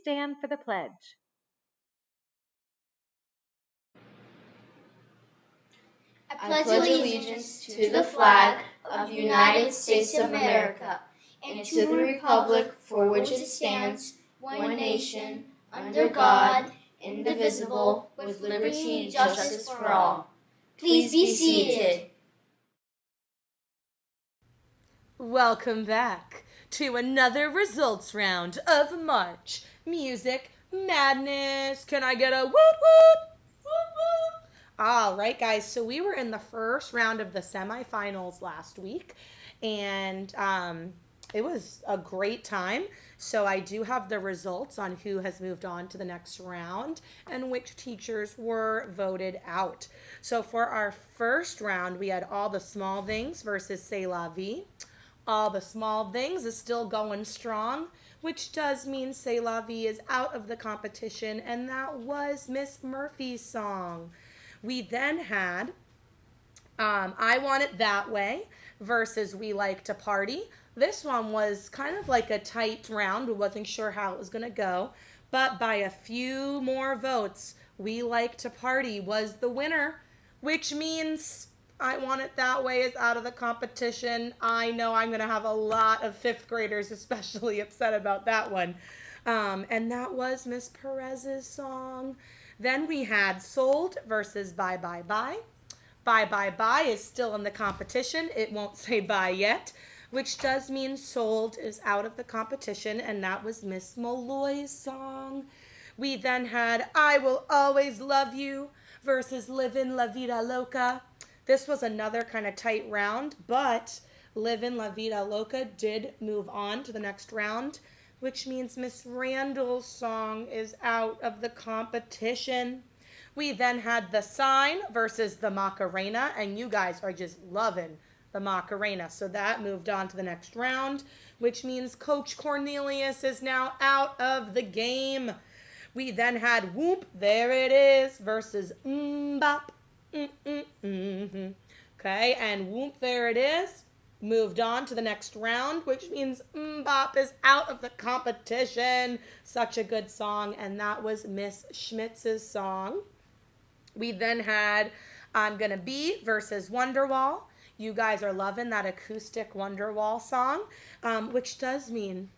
stand for the pledge. I pledge allegiance to the flag of the United States of America and to the republic for which it stands, one nation, under God, indivisible, with liberty and justice for all. Please be seated. Welcome back to another results round of March Music Madness. Can I get a woot woot? Woot woot. All right, guys. So we were in the first round of the semifinals last week, and it was a great time. So I do have the results on who has moved on to the next round and which teachers were voted out. So for our first round, we had All the Small Things versus C'est La Vie. All the Small Things is still going strong, which does mean C'est La Vie is out of the competition, and that was Miss Murphy's song. We then had I Want It That Way versus We Like to Party. This one was kind of like a tight round. We wasn't sure how it was going to go, but by a few more votes, We Like to Party was the winner, which means I Want It That Way is out of the competition. I know I'm going to have a lot of fifth graders especially upset about that one. And that was Miss Perez's song. Then we had Sold versus Bye Bye Bye. Bye Bye Bye is still in the competition. It won't say bye yet, which does mean Sold is out of the competition, and that was Miss Malloy's song. We then had I Will Always Love You versus Livin' La Vida Loca. This was another kind of tight round, but Livin' La Vida Loca did move on to the next round, which means Miss Randall's song is out of the competition. We then had The Sign versus the Macarena, and you guys are just loving the Macarena. So that moved on to the next round, which means Coach Cornelius is now out of the game. We then had Whoop, There It Is versus Bop. Okay, and Whoop, There It Is moved on to the next round, which means Bop is out of the competition. Such a good song, and that was Miss Schmitz's song. We then had I'm Gonna Be versus Wonderwall. You guys are loving that acoustic Wonderwall song, which does mean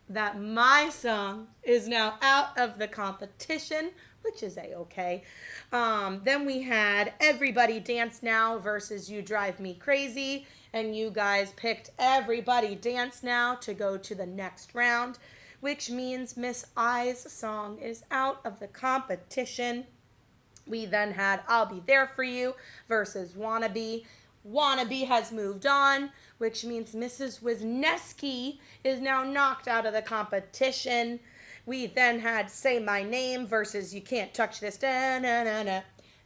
that my song is now out of the competition, which is a-okay. Then we had Everybody Dance Now versus You Drive Me Crazy, and you guys picked Everybody Dance Now to go to the next round, which means Miss I's song is out of the competition. We then had I'll Be There For You versus Wannabe. Wannabe has moved on, which means Mrs. Wisniewski is now knocked out of the competition. We then had Say My Name versus You Can't Touch This. Da-na-na-na.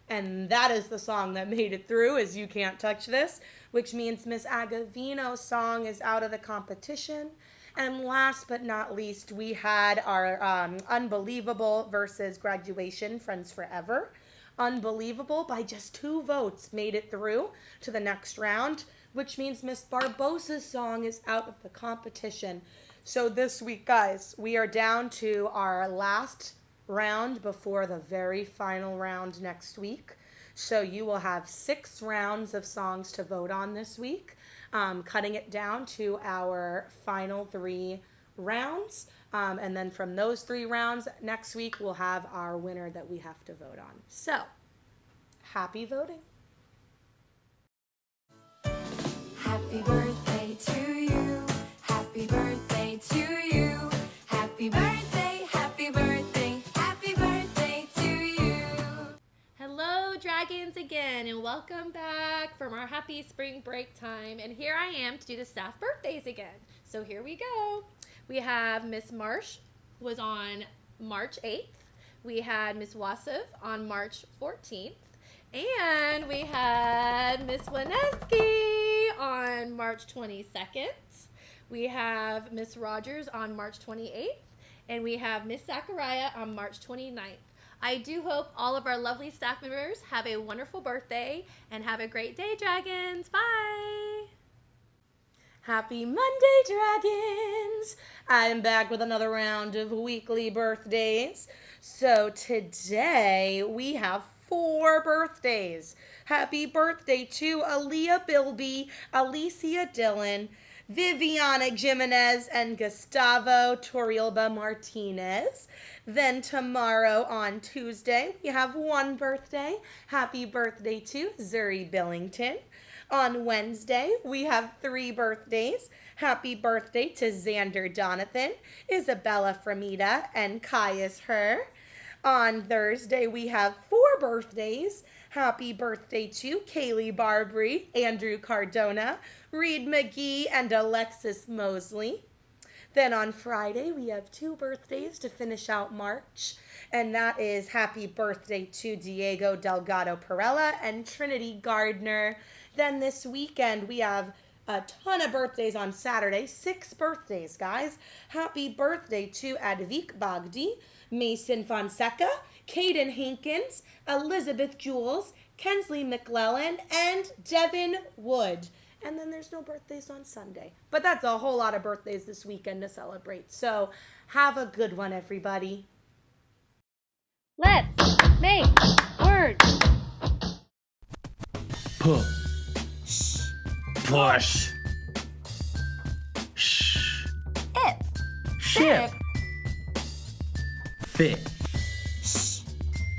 And that is the song that made it through, is You Can't Touch This, which means Miss Agavino's song is out of the competition. And last but not least, we had our Unbelievable versus Graduation, Friends Forever. Unbelievable, by just 2 votes, made it through to the next round, which means Miss Barbossa's song is out of the competition. So this week, guys, we are down to our last round before the very final round next week. So you will have 6 rounds of songs to vote on this week, cutting it down to our final 3 rounds. And then from those 3 rounds next week, we'll have our winner that we have to vote on. So, happy voting. Happy birthday to you. Happy birthday to you. Happy birthday, happy birthday, happy birthday to you. Hello, dragons, again, and welcome back from our happy spring break time. And here I am to do the staff birthdays again. So here we go. We have Miss Marsh was on March 8th. We had Miss Wasif on March 14th. And we had Miss Wineski on March 22nd. We have Miss Rogers on March 28th. And we have Miss Zachariah on March 29th. I do hope all of our lovely staff members have a wonderful birthday and have a great day, dragons. Bye! Happy Monday, Dragons! I'm back with another round of weekly birthdays. So today we have 4 birthdays. Happy birthday to Aaliyah Bilby, Alicia Dillon, Viviana Jimenez, and Gustavo Torrealba Martinez. Then tomorrow on Tuesday, we have 1 birthday. Happy birthday to Zuri Billington. On Wednesday, we have 3 birthdays. Happy birthday to Xander Donathan, Isabella Framita, and Caius Her. On Thursday, we have 4 birthdays. Happy birthday to Kaylee Barbary, Andrew Cardona, Reed McGee, and Alexis Mosley. Then on Friday, we have 2 birthdays to finish out March. And that is happy birthday to Diego Delgado Perella and Trinity Gardner. Then this weekend, we have a ton of birthdays on Saturday. 6 birthdays, guys. Happy birthday to Advik Bagdi, Mason Fonseca, Caden Hankins, Elizabeth Jules, Kensley McClellan, and Devin Wood. And then there's no birthdays on Sunday. But that's a whole lot of birthdays this weekend to celebrate. So have a good one, everybody. Let's make words. Push. Shh. It. Ship. Fit.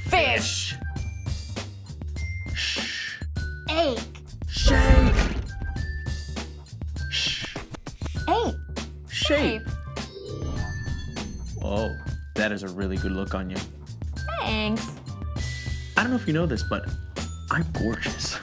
Fish. Shh. Ache. Shake. Shh. Ape. Shape. Oh, that is a really good look on you. Thanks. I don't know if you know this, but I'm gorgeous.